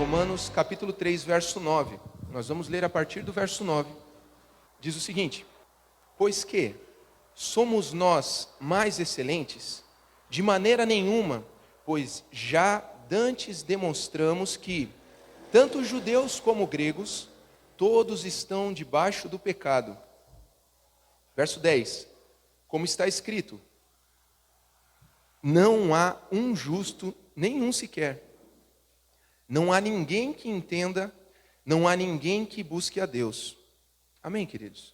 Romanos capítulo 3, verso 9. Nós vamos ler a partir do verso 9. Diz o seguinte: pois que somos nós mais excelentes? De maneira nenhuma, pois já dantes demonstramos que, tanto judeus como gregos, todos estão debaixo do pecado. Verso 10, como está escrito: não há um justo, nenhum sequer. Não há ninguém que entenda, não há ninguém que busque a Deus. Amém, queridos?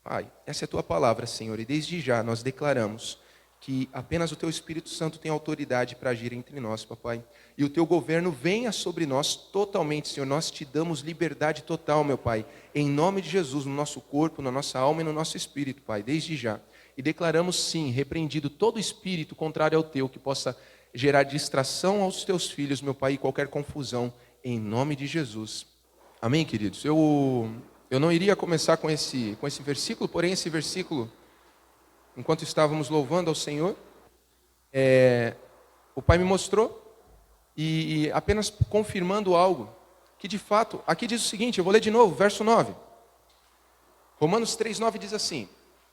Pai, essa é a tua palavra, Senhor, e desde já nós declaramos que apenas o teu Espírito Santo tem autoridade para agir entre nós, papai. E o teu governo venha sobre nós totalmente, Senhor. Nós te damos liberdade total, meu Pai, em nome de Jesus, no nosso corpo, na nossa alma e no nosso espírito, Pai, desde já. E declaramos, sim, repreendido todo espírito contrário ao teu, que possa gerar distração aos teus filhos, meu Pai, e qualquer confusão, em nome de Jesus. Amém, queridos? Eu não iria começar com esse versículo, porém esse versículo, enquanto estávamos louvando ao Senhor, o Pai me mostrou, e apenas confirmando algo, que de fato, aqui diz o seguinte, eu vou ler de novo, verso 9. Romanos 3,9 diz assim: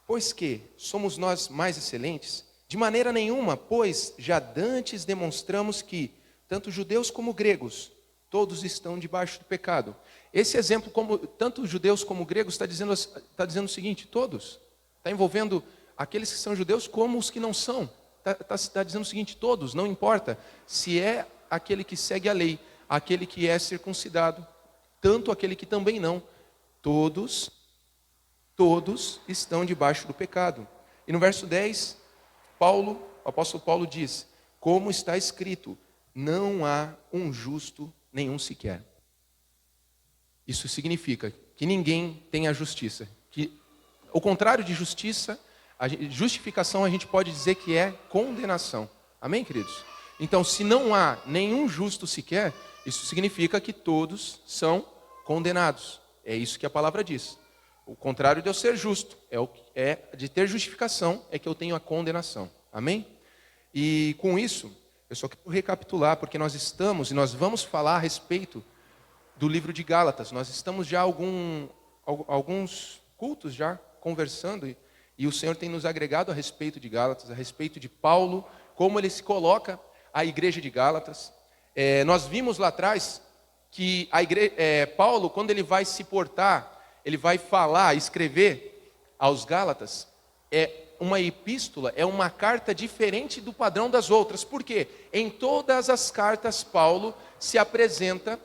pois que somos nós mais excelentes? De maneira nenhuma, pois já dantes demonstramos que, tanto judeus como gregos, todos estão debaixo do pecado. Esse exemplo, como tanto judeus como gregos, está dizendo o seguinte: todos. Está envolvendo aqueles que são judeus como os que não são. Está dizendo o seguinte: todos, não importa se é aquele que segue a lei, aquele que é circuncidado, tanto aquele que também não. Todos estão debaixo do pecado. E no verso 10, o apóstolo Paulo diz: como está escrito, não há um justo, nenhum sequer. Isso significa que ninguém tem a justiça. Que, o contrário de justiça, justificação a gente pode dizer que é condenação. Amém, queridos? Então, se não há nenhum justo sequer, isso significa que todos são condenados. É isso que a palavra diz. O contrário de eu ser justo, de ter justificação, é que eu tenho a condenação. Amém? E com isso, eu só quero recapitular, porque nós vamos falar a respeito do livro de Gálatas. Nós estamos já alguns cultos já conversando, e o Senhor tem nos agregado a respeito de Gálatas, a respeito de Paulo, como ele se coloca à igreja de Gálatas. Nós vimos lá atrás que Paulo, quando ele vai se portar, ele vai falar, escrever aos Gálatas, é uma epístola, é uma carta diferente do padrão das outras. Por quê? Em todas as cartas, Paulo se apresenta,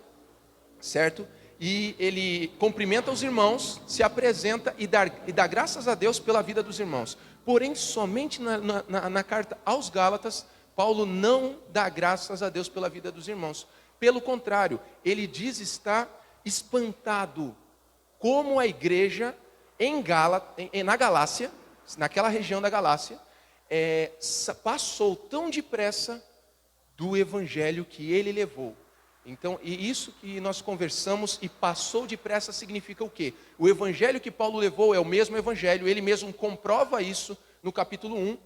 certo? E ele cumprimenta os irmãos, se apresenta e dá graças a Deus pela vida dos irmãos. Porém, somente na carta aos Gálatas, Paulo não dá graças a Deus pela vida dos irmãos. Pelo contrário, ele diz estar espantado como a igreja na Galácia, naquela região da Galácia, passou tão depressa do evangelho que ele levou. Então, e isso que nós conversamos, e passou depressa, significa o quê? O evangelho que Paulo levou é o mesmo evangelho, ele mesmo comprova isso no capítulo 1,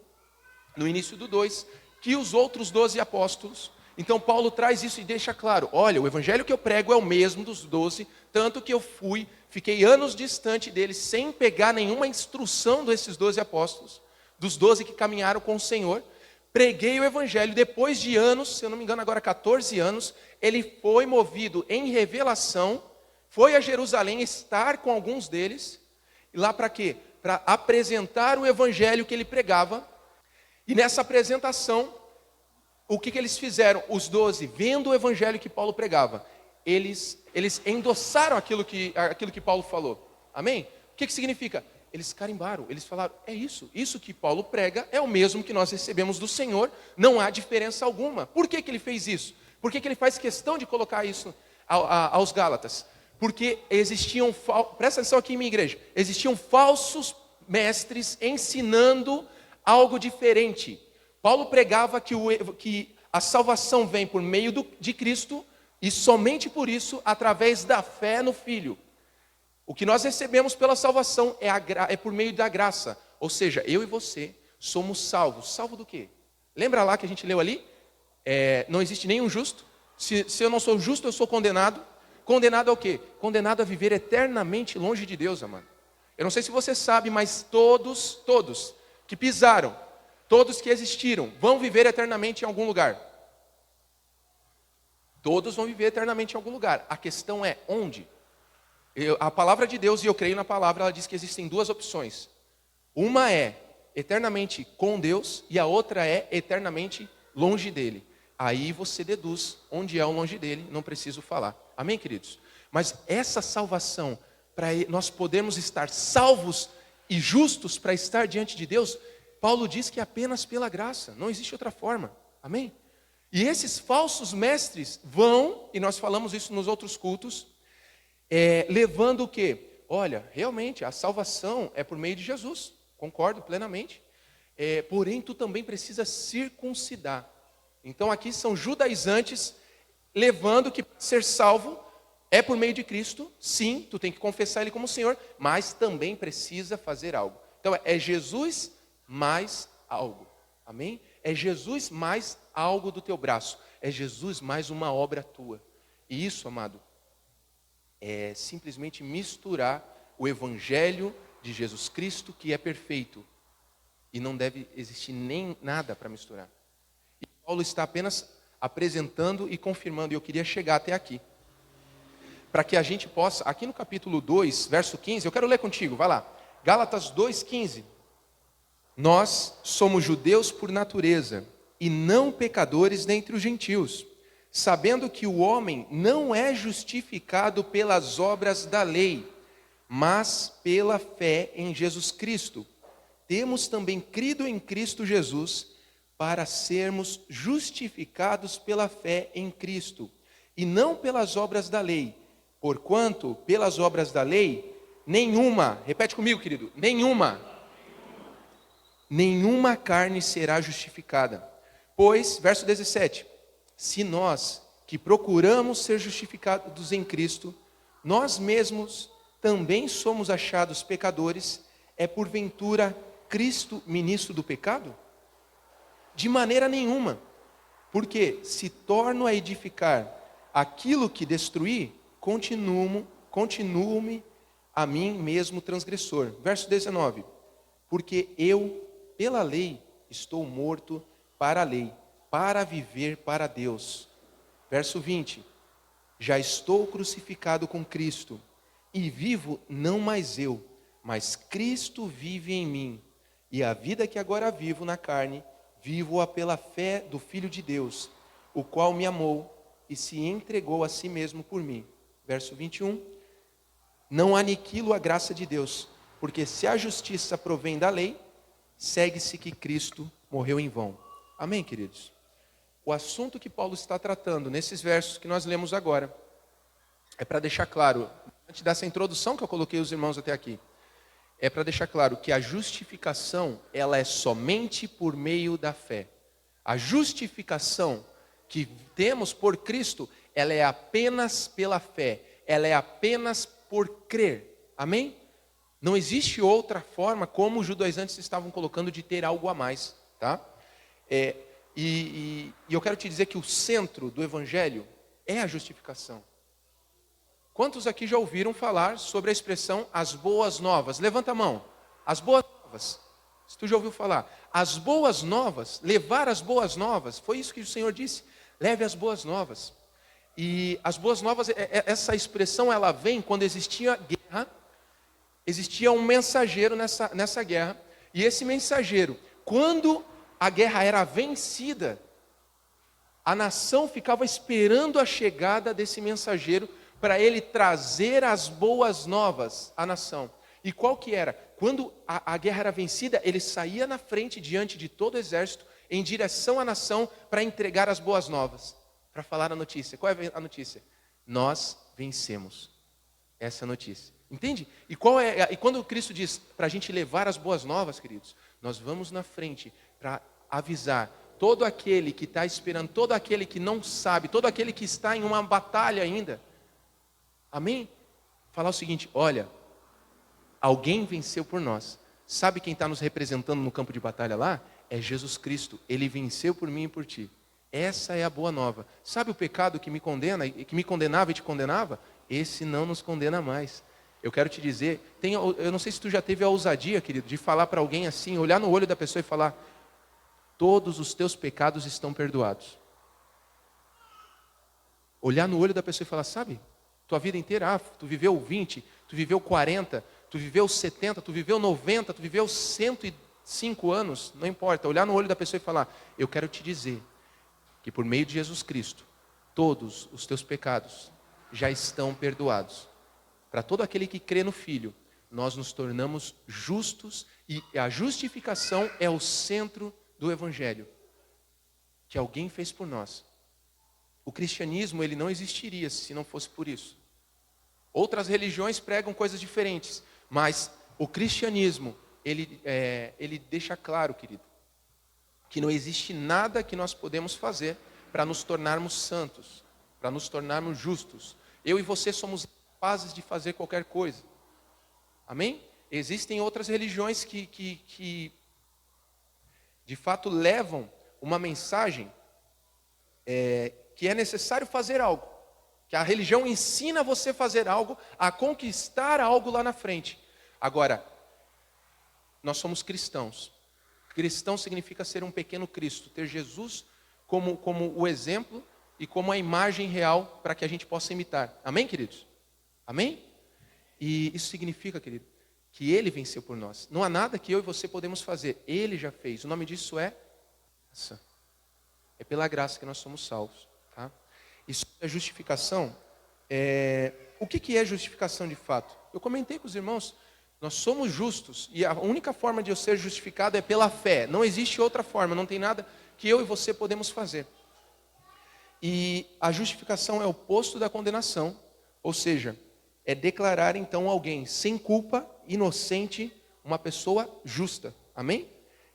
no início do 2, que os outros 12 apóstolos. Então Paulo traz isso e deixa claro: olha, o evangelho que eu prego é o mesmo dos 12, tanto que eu fiquei anos distante deles, sem pegar nenhuma instrução desses 12 apóstolos, dos 12 que caminharam com o Senhor. Preguei o evangelho, depois de anos, se eu não me engano agora 14 anos, ele foi movido em revelação, foi a Jerusalém estar com alguns deles, e lá para quê? Para apresentar o evangelho que ele pregava. E nessa apresentação, o que eles fizeram? Os 12, vendo o evangelho que Paulo pregava, eles endossaram aquilo que Paulo falou. Amém? O que significa? Eles carimbaram, eles falaram: é isso que Paulo prega é o mesmo que nós recebemos do Senhor, não há diferença alguma. Por que ele fez isso? Por que ele faz questão de colocar isso aos Gálatas? Porque presta atenção aqui, minha igreja, existiam falsos mestres ensinando algo diferente. Paulo pregava que a salvação vem por meio de Cristo, e somente por isso, através da fé no Filho. O que nós recebemos pela salvação é por meio da graça. Ou seja, eu e você somos salvos. Salvo do quê? Lembra lá que a gente leu ali? Não existe nenhum justo, Se eu não sou justo, eu sou condenado. Condenado ao quê? Condenado a viver eternamente longe de Deus, amado. Eu não sei se você sabe, mas todos que pisaram, todos que existiram, vão viver eternamente em algum lugar. Todos vão viver eternamente em algum lugar. A questão é onde? A palavra de Deus, e eu creio na palavra, ela diz que existem duas opções. Uma é eternamente com Deus e a outra é eternamente longe dele. Aí você deduz onde é o longe dele, não preciso falar. Amém, queridos? Mas essa salvação, para nós podermos estar salvos e justos para estar diante de Deus, Paulo diz que é apenas pela graça, não existe outra forma. Amém? E esses falsos mestres vão, e nós falamos isso nos outros cultos, levando o quê? Olha, realmente, a salvação é por meio de Jesus, concordo plenamente. Porém, tu também precisa circuncidar. Então, aqui são judaizantes, levando que ser salvo é por meio de Cristo. Sim, tu tem que confessar Ele como Senhor, mas também precisa fazer algo. Então, é Jesus mais algo. Amém? É Jesus mais algo do teu braço. É Jesus mais uma obra tua. E isso, amado, é simplesmente misturar o Evangelho de Jesus Cristo, que é perfeito. E não deve existir nem nada para misturar. E Paulo está apenas apresentando e confirmando. E eu queria chegar até aqui. Para que a gente possa, aqui no capítulo 2, verso 15, eu quero ler contigo, vai lá. Gálatas 2,15. Nós somos judeus por natureza e não pecadores dentre os gentios, sabendo que o homem não é justificado pelas obras da lei, mas pela fé em Jesus Cristo. Temos também crido em Cristo Jesus para sermos justificados pela fé em Cristo, e não pelas obras da lei, porquanto pelas obras da lei, nenhuma, repete comigo, querido, nenhuma carne será justificada. Pois, verso 17, se nós que procuramos ser justificados em Cristo, nós mesmos também somos achados pecadores, é porventura Cristo ministro do pecado? De maneira nenhuma, porque se torno a edificar aquilo que destruí, continuo-me a mim mesmo transgressor. Verso 19, porque eu, pela lei, estou morto para a lei, para viver para Deus. Verso 20, já estou crucificado com Cristo, e vivo não mais eu, mas Cristo vive em mim, e a vida que agora vivo na carne, vivo-a pela fé do Filho de Deus, o qual me amou e se entregou a si mesmo por mim. Verso 21, não aniquilo a graça de Deus, porque se a justiça provém da lei, segue-se que Cristo morreu em vão. Amém, queridos? O assunto que Paulo está tratando nesses versos que nós lemos agora, é para deixar claro, antes dessa introdução que eu coloquei os irmãos até aqui, é para deixar claro que a justificação, ela é somente por meio da fé. A justificação que temos por Cristo, ela é apenas pela fé, ela é apenas por crer. Amém? Não existe outra forma, como os judaizantes estavam colocando, de ter algo a mais, tá? E eu quero te dizer que o centro do Evangelho é a justificação. Quantos aqui já ouviram falar sobre a expressão as boas novas? Levanta a mão. As boas novas. Se tu já ouviu falar. As boas novas, levar as boas novas, foi isso que o Senhor disse. Leve as boas novas. E as boas novas, essa expressão, ela vem quando existia guerra, existia um mensageiro nessa guerra, e esse mensageiro, quando a guerra era vencida, a nação ficava esperando a chegada desse mensageiro para ele trazer as boas novas à nação. E qual que era? Quando a guerra era vencida, ele saía na frente, diante de todo o exército, em direção à nação, para entregar as boas novas, para falar a notícia. Qual é a notícia? Nós vencemos. Essa é a notícia. Entende? E quando Cristo diz para a gente levar as boas novas, queridos, nós vamos na frente para avisar todo aquele que está esperando, todo aquele que não sabe, todo aquele que está em uma batalha ainda. Amém? Falar o seguinte, olha, alguém venceu por nós. Sabe quem está nos representando no campo de batalha lá? É Jesus Cristo. Ele venceu por mim e por ti. Essa é a boa nova. Sabe o pecado que me condena, que me condenava e te condenava? Esse não nos condena mais. Eu quero te dizer, eu não sei se tu já teve a ousadia, querido, de falar para alguém assim, olhar no olho da pessoa e falar: todos os teus pecados estão perdoados. Olhar no olho da pessoa e falar: sabe, tua vida inteira, tu viveu 20, tu viveu 40, tu viveu 70, tu viveu 90, tu viveu 105 anos, não importa. Olhar no olho da pessoa e falar: eu quero te dizer que por meio de Jesus Cristo, todos os teus pecados já estão perdoados. Para todo aquele que crê no Filho, nós nos tornamos justos, e a justificação é o centro do Evangelho, que alguém fez por nós. O cristianismo, ele não existiria se não fosse por isso. Outras religiões pregam coisas diferentes, mas o cristianismo, ele deixa claro, querido, que não existe nada que nós podemos fazer para nos tornarmos santos, para nos tornarmos justos. Eu e você somos capazes de fazer qualquer coisa. Amém? Existem outras religiões que de fato levam uma mensagem que é necessário fazer algo. Que a religião ensina você a fazer algo, a conquistar algo lá na frente. Agora, nós somos cristãos. Cristão significa ser um pequeno Cristo, ter Jesus como o exemplo e como a imagem real para que a gente possa imitar. Amém, queridos? Amém? E isso significa, querido, que Ele venceu por nós. Não há nada que eu e você podemos fazer. Ele já fez. O nome disso é graça. É pela graça que nós somos salvos. Tá? Isso é justificação. O que é justificação de fato? Eu comentei com os irmãos. Nós somos justos, e a única forma de eu ser justificado é pela fé. Não existe outra forma, não tem nada que eu e você podemos fazer. E a justificação é o oposto da condenação, ou seja, é declarar então alguém sem culpa, inocente, uma pessoa justa. Amém?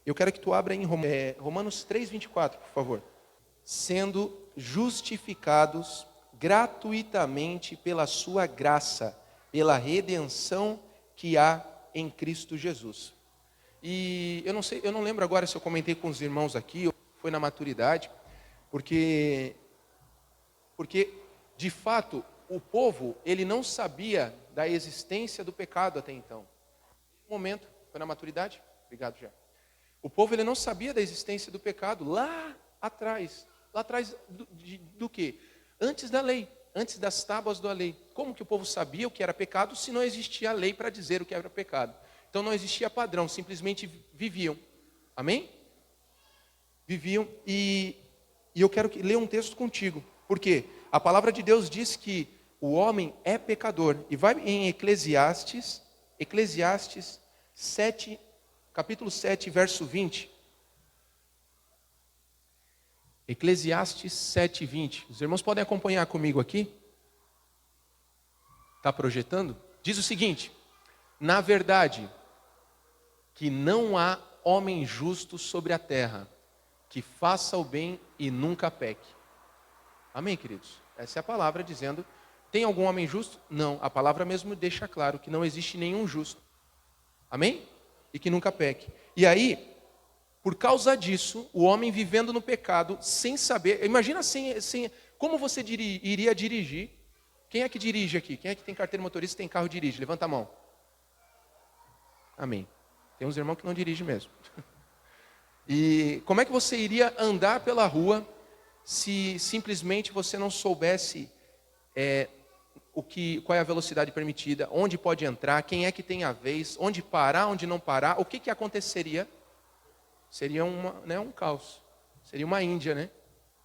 Eu quero que tu abra em Romanos 3:24, por favor. Sendo justificados gratuitamente pela sua graça, pela redenção que há em Cristo Jesus. E eu não lembro agora se eu comentei com os irmãos aqui, ou foi na maturidade, porque de fato o povo, ele não sabia da existência do pecado até então. No momento, foi na maturidade? Obrigado, já. O povo, ele não sabia da existência do pecado lá atrás do quê? Antes da lei. Antes das tábuas da lei. Como que o povo sabia o que era pecado se não existia a lei para dizer o que era pecado? Então não existia padrão, simplesmente viviam. Amém? Viviam e eu quero ler um texto contigo. Por quê? A palavra de Deus diz que o homem é pecador. E vai em Eclesiastes 7, capítulo 7, verso 20. Eclesiastes 7:20. Os irmãos podem acompanhar comigo aqui? Está projetando? Diz o seguinte: na verdade, que não há homem justo sobre a terra, que faça o bem e nunca peque. Amém, queridos? Essa é a palavra dizendo, tem algum homem justo? Não, a palavra mesmo deixa claro que não existe nenhum justo. Amém? E que nunca peque. E aí, por causa disso, o homem vivendo no pecado, sem saber, imagina como você iria dirigir. Quem é que dirige aqui? Quem é que tem carteira motorista e tem carro e dirige? Levanta a mão. Amém. Tem uns irmãos que não dirigem mesmo. E como é que você iria andar pela rua se simplesmente você não soubesse qual é a velocidade permitida, onde pode entrar, quem é que tem a vez, onde parar, onde não parar? O que aconteceria? Seria um caos. Seria uma Índia, né?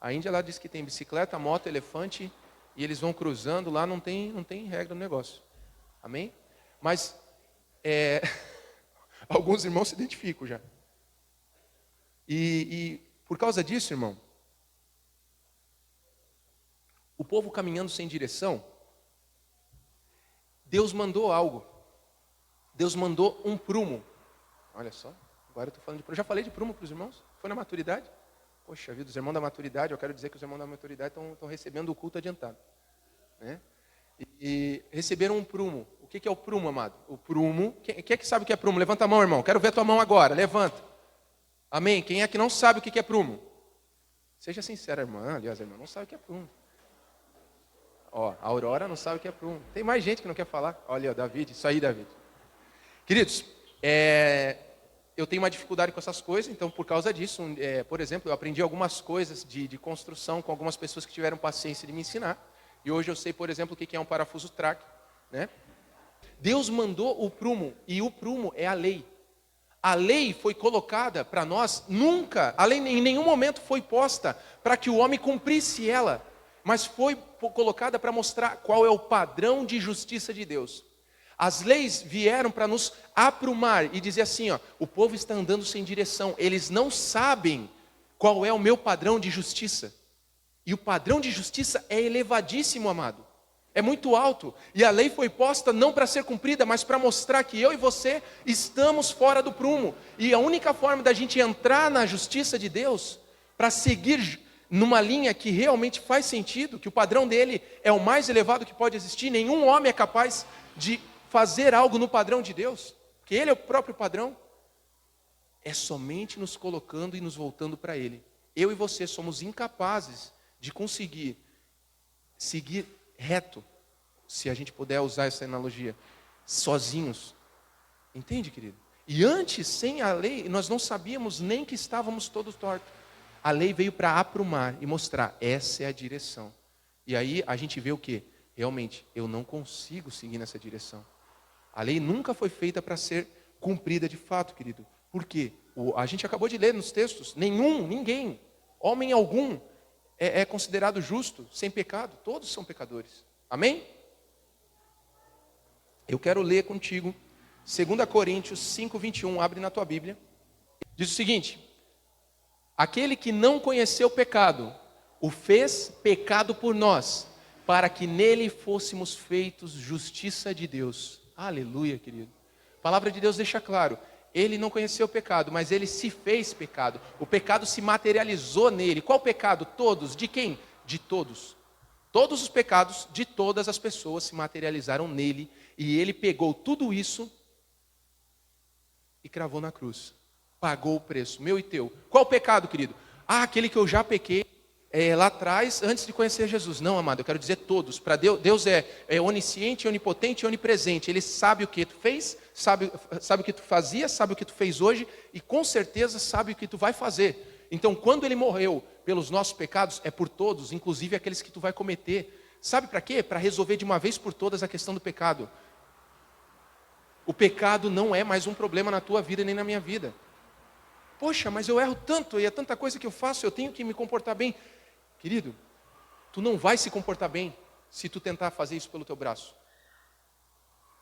A Índia lá diz que tem bicicleta, moto, elefante, e eles vão cruzando, lá não tem regra no negócio. Amém? Mas alguns irmãos se identificam já. E por causa disso, irmão, o povo caminhando sem direção, Deus mandou algo. Deus mandou um prumo. Olha só. Agora eu estou falando de prumo. Já falei de prumo para os irmãos? Foi na maturidade? Poxa vida, os irmãos da maturidade, eu quero dizer que os irmãos da maturidade estão recebendo o culto adiantado. Né? E receberam um prumo. O que é o prumo, amado? O prumo, quem é que sabe o que é prumo? Levanta a mão, irmão. Quero ver a tua mão agora, levanta. Amém? Quem é que não sabe o que é prumo? Seja sincera, irmã. Aliás, a irmã não sabe o que é prumo. Ó, a Aurora não sabe o que é prumo. Tem mais gente que não quer falar. Olha, David, isso aí, David. Queridos, eu tenho uma dificuldade com essas coisas, então por causa disso, por exemplo, eu aprendi algumas coisas de construção com algumas pessoas que tiveram paciência de me ensinar. E hoje eu sei, por exemplo, o que é um parafuso track, né? Deus mandou o prumo, e o prumo é a lei. A lei foi colocada para nós, nunca, a lei em nenhum momento foi posta para que o homem cumprisse ela, mas foi colocada para mostrar qual é o padrão de justiça de Deus. As leis vieram para nos aprumar e dizer assim, ó, o povo está andando sem direção, eles não sabem qual é o meu padrão de justiça. E o padrão de justiça é elevadíssimo, amado. É muito alto. E a lei foi posta não para ser cumprida, mas para mostrar que eu e você estamos fora do prumo. E a única forma da gente entrar na justiça de Deus, para seguir numa linha que realmente faz sentido, que o padrão dele é o mais elevado que pode existir, nenhum homem é capaz de fazer algo no padrão de Deus, que ele é o próprio padrão, é somente nos colocando e nos voltando para ele. Eu e você somos incapazes de conseguir seguir reto, se a gente puder usar essa analogia, sozinhos. Entende, querido? E antes, sem a lei, nós não sabíamos nem que estávamos todos tortos. A lei veio para aprumar e mostrar, essa é a direção. E aí a gente vê o quê? Realmente, eu não consigo seguir nessa direção. A lei nunca foi feita para ser cumprida de fato, querido. Por quê? A gente acabou de ler nos textos, ninguém, homem algum, é considerado justo, sem pecado. Todos são pecadores. Amém? Eu quero ler contigo 2 Coríntios 5:21, abre na tua Bíblia. Diz o seguinte: aquele que não conheceu o pecado, o fez pecado por nós, para que nele fôssemos feitos justiça de Deus. Aleluia, querido. A palavra de Deus deixa claro, ele não conheceu o pecado, mas ele se fez pecado. O pecado se materializou nele. Qual pecado? Todos. De quem? De todos. Todos os pecados de todas as pessoas se materializaram nele. E ele pegou tudo isso e cravou na cruz. Pagou o preço, meu e teu. Qual o pecado, querido? Aquele que eu já pequei lá atrás, antes de conhecer Jesus. Não, amado, eu quero dizer todos. Para Deus é onisciente, onipotente e onipresente. Ele sabe o que tu fez, sabe o que tu fazia, sabe o que tu fez hoje e com certeza sabe o que tu vai fazer. Então, quando ele morreu pelos nossos pecados, é por todos, inclusive aqueles que tu vai cometer. Sabe para quê? Para resolver de uma vez por todas a questão do pecado. O pecado não é mais um problema na tua vida nem na minha vida. Poxa, mas eu erro tanto e é tanta coisa que eu faço, eu tenho que me comportar bem. Querido, tu não vai se comportar bem se tu tentar fazer isso pelo teu braço.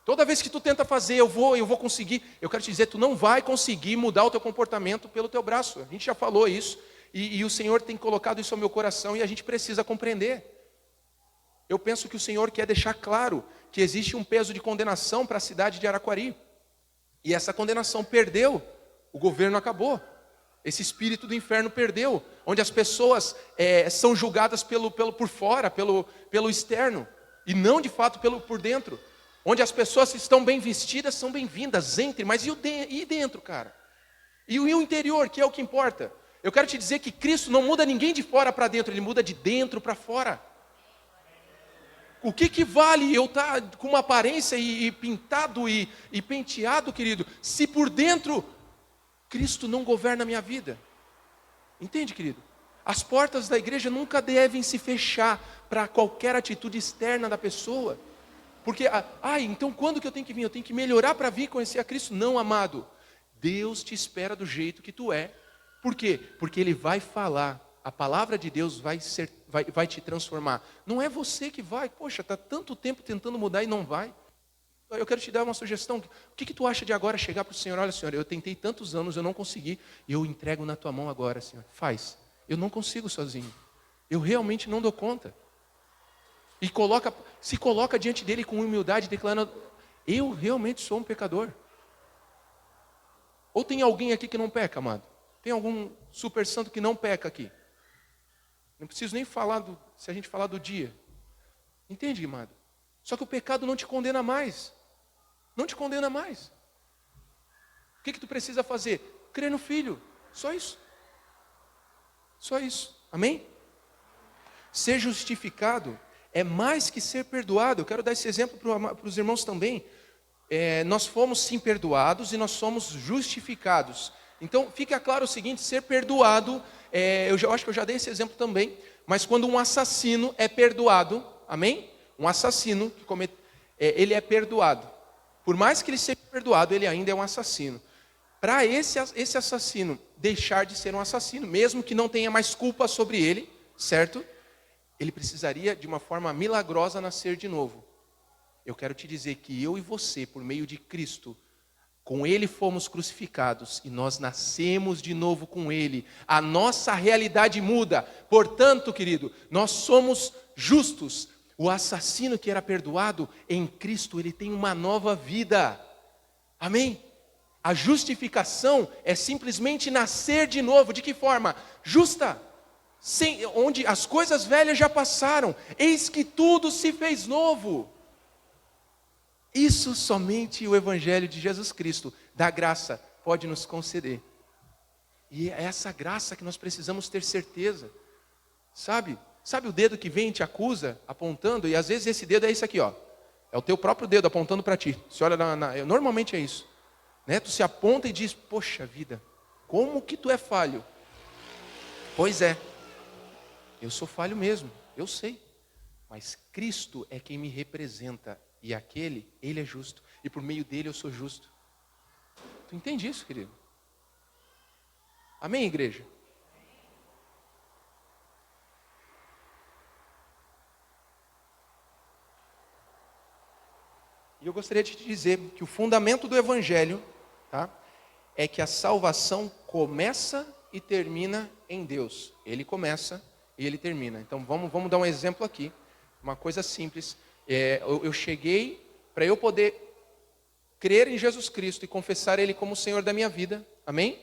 Toda vez que tu tenta fazer, eu vou conseguir. Eu quero te dizer, tu não vai conseguir mudar o teu comportamento pelo teu braço. A gente já falou isso e o Senhor tem colocado isso ao meu coração e a gente precisa compreender. Eu penso que o Senhor quer deixar claro que existe um peso de condenação para a cidade de Araquari. E essa condenação perdeu, o governo acabou. Esse espírito do inferno perdeu, onde as pessoas são julgadas por fora, pelo externo, e não de fato por dentro. Onde as pessoas que estão bem vestidas são bem-vindas, entre, mas e dentro, cara? E o interior, que é o que importa? Eu quero te dizer que Cristo não muda ninguém de fora para dentro, Ele muda de dentro para fora. O que vale eu estar com uma aparência e pintado e penteado, querido, se por dentro Cristo não governa a minha vida? Entende, querido? As portas da igreja nunca devem se fechar para qualquer atitude externa da pessoa. Porque, então quando que eu tenho que vir? Eu tenho que melhorar para vir conhecer a Cristo? Não, amado. Deus te espera do jeito que tu é. Por quê? Porque Ele vai falar. A palavra de Deus vai te transformar. Não é você que vai. Poxa, está tanto tempo tentando mudar e não vai. Eu quero te dar uma sugestão. O que tu acha de agora chegar para o Senhor? Olha, Senhor, eu tentei tantos anos, eu não consegui. E eu entrego na tua mão agora, Senhor. Faz. Eu não consigo sozinho. Eu realmente não dou conta. E se coloca diante dele com humildade, declarando, eu realmente sou um pecador. Ou tem alguém aqui que não peca, amado? Tem algum super santo que não peca aqui? Não preciso nem falar, se a gente falar do dia. Entende, amado? Só que o pecado não te condena mais. Não te condena mais. O que tu precisa fazer? Crer no Filho. Só isso. Só isso. Amém? Ser justificado é mais que ser perdoado. Eu quero dar esse exemplo para os irmãos também. Nós fomos sim perdoados e nós somos justificados. Então, fica claro o seguinte, ser perdoado, eu acho que eu já dei esse exemplo também, mas quando um assassino é perdoado, amém? Um assassino, ele é perdoado. Por mais que ele seja perdoado, ele ainda é um assassino. Para esse assassino deixar de ser um assassino, mesmo que não tenha mais culpa sobre ele, certo? Ele precisaria de uma forma milagrosa nascer de novo. Eu quero te dizer que eu e você, por meio de Cristo, com Ele fomos crucificados e nós nascemos de novo com Ele. A nossa realidade muda. Portanto, querido, nós somos justos. O assassino que era perdoado, em Cristo ele tem uma nova vida. Amém? A justificação é simplesmente nascer de novo. De que forma? Justa. Onde as coisas velhas já passaram, eis que tudo se fez novo. Isso somente o Evangelho de Jesus Cristo, da graça, pode nos conceder. E é essa graça que nós precisamos ter certeza. Sabe o dedo que vem e te acusa, apontando, e às vezes esse dedo é isso aqui, ó. É o teu próprio dedo apontando para ti. Você olha normalmente é isso. Né? Tu se aponta e diz, poxa vida, como que tu é falho? Pois é. Eu sou falho mesmo, eu sei. Mas Cristo é quem me representa. E ele é justo. E por meio dele eu sou justo. Tu entende isso, querido? Amém, igreja? E eu gostaria de te dizer que o fundamento do Evangelho, tá, é que a salvação começa e termina em Deus. Ele começa e ele termina. Então vamos dar um exemplo aqui, uma coisa simples. Eu cheguei, para eu poder crer em Jesus Cristo e confessar Ele como o Senhor da minha vida, amém?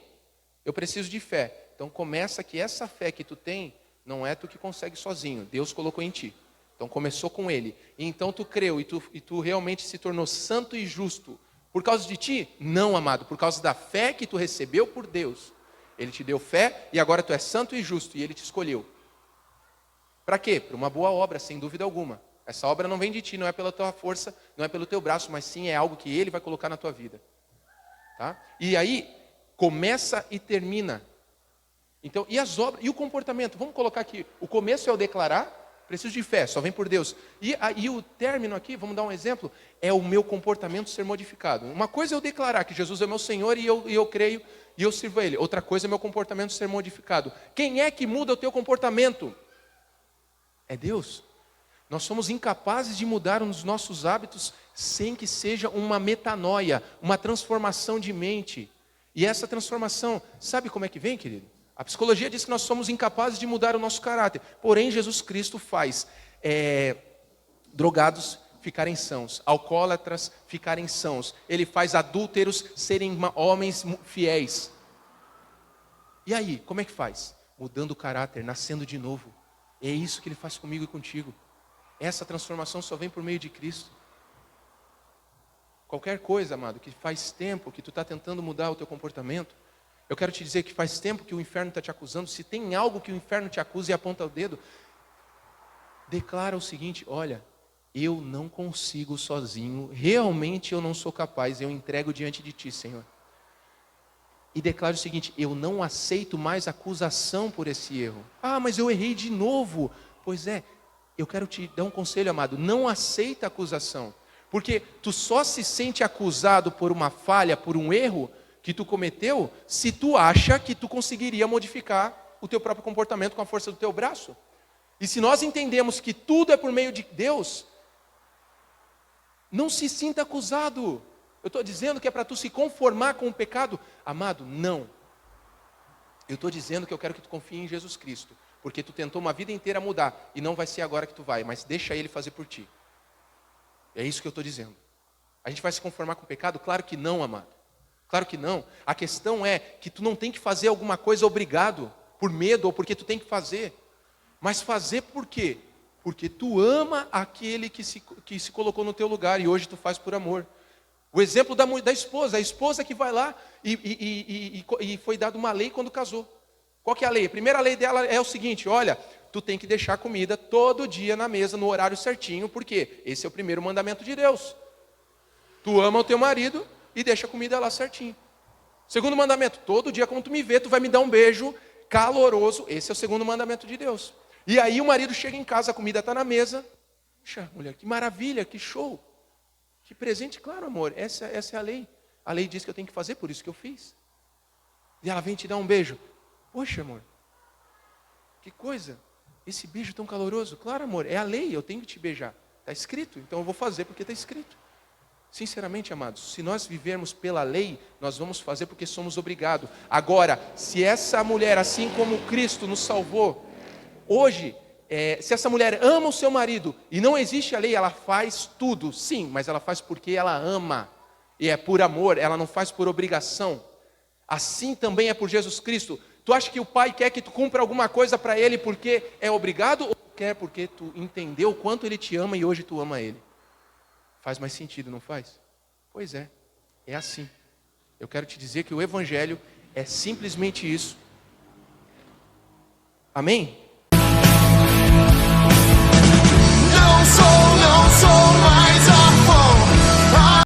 Eu preciso de fé. Então começa que essa fé que tu tem, não é tu que consegue sozinho, Deus colocou em ti. Então começou com Ele, e então tu creu, e tu realmente se tornou santo e justo. Por causa de ti? Não, amado, por causa da fé que tu recebeu por Deus. Ele te deu fé, e agora tu és santo e justo, e Ele te escolheu. Para quê? Para uma boa obra, sem dúvida alguma. Essa obra não vem de ti, não é pela tua força, não é pelo teu braço, mas sim é algo que Ele vai colocar na tua vida. Tá? E aí, começa e termina. Então, e as obras, e o comportamento? Vamos colocar aqui, o começo é o declarar, preciso de fé, só vem por Deus. E o término aqui, vamos dar um exemplo, é o meu comportamento ser modificado. Uma coisa é eu declarar que Jesus é meu Senhor e eu creio e eu sirvo a Ele. Outra coisa é meu comportamento ser modificado. Quem é que muda o teu comportamento? É Deus. Nós somos incapazes de mudar os nossos hábitos sem que seja uma metanoia, uma transformação de mente. E essa transformação, sabe como é que vem, querido? A psicologia diz que nós somos incapazes de mudar o nosso caráter. Porém, Jesus Cristo faz drogados ficarem sãos, alcoólatras ficarem sãos. Ele faz adúlteros serem homens fiéis. E aí, como é que faz? Mudando o caráter, nascendo de novo. É isso que Ele faz comigo e contigo. Essa transformação só vem por meio de Cristo. Qualquer coisa, amado, que faz tempo que tu está tentando mudar o teu comportamento, eu quero te dizer que faz tempo que o inferno está te acusando. Se tem algo que o inferno te acusa e aponta o dedo, declara o seguinte: olha, eu não consigo sozinho, realmente eu não sou capaz, eu entrego diante de ti, Senhor. E declara o seguinte: eu não aceito mais acusação por esse erro. Ah, mas eu errei de novo. Pois é, eu quero te dar um conselho, amado, não aceita acusação. Porque tu só se sente acusado por uma falha, por um erro que tu cometeu, se tu acha que tu conseguiria modificar o teu próprio comportamento com a força do teu braço. E se nós entendemos que tudo é por meio de Deus, não se sinta acusado. Eu estou dizendo que é para tu se conformar com o pecado. Amado, não. Eu estou dizendo que eu quero que tu confie em Jesus Cristo, porque tu tentou uma vida inteira mudar, e não vai ser agora que tu vai, mas deixa Ele fazer por ti. É isso que eu estou dizendo. A gente vai se conformar com o pecado? Claro que não, amado. Claro que não. A questão é que tu não tem que fazer alguma coisa obrigado, por medo ou porque tu tem que fazer. Mas fazer por quê? Porque tu ama aquele que se colocou no teu lugar e hoje tu faz por amor. O exemplo da esposa, a esposa que vai lá e foi dada uma lei quando casou. Qual que é a lei? A primeira lei dela é o seguinte, olha, tu tem que deixar comida todo dia na mesa, no horário certinho, porque esse é o primeiro mandamento de Deus. Tu ama o teu marido e deixa a comida lá certinho. Segundo mandamento, todo dia quando tu me vê, tu vai me dar um beijo caloroso. Esse é o segundo mandamento de Deus. E aí o marido chega em casa, a comida está na mesa. Puxa, mulher, que maravilha, que show. Que presente, claro, amor, essa é a lei. A lei diz que eu tenho que fazer, por isso que eu fiz. E ela vem te dar um beijo. Poxa, amor, que coisa. Esse beijo tão caloroso. Claro, amor, é a lei, eu tenho que te beijar. Está escrito, então eu vou fazer porque está escrito. Sinceramente, amados, se nós vivermos pela lei, nós vamos fazer porque somos obrigados. Agora, se essa mulher, assim como Cristo nos salvou, hoje, se essa mulher ama o seu marido e não existe a lei, ela faz tudo, sim, mas ela faz porque ela ama. E é por amor, ela não faz por obrigação. Assim também é por Jesus Cristo. Tu acha que o pai quer que tu cumpra alguma coisa para ele porque é obrigado ou quer porque tu entendeu o quanto ele te ama e hoje tu ama ele? Faz mais sentido, não faz? Pois é assim. Eu quero te dizer que o Evangelho é simplesmente isso. Amém? Não sou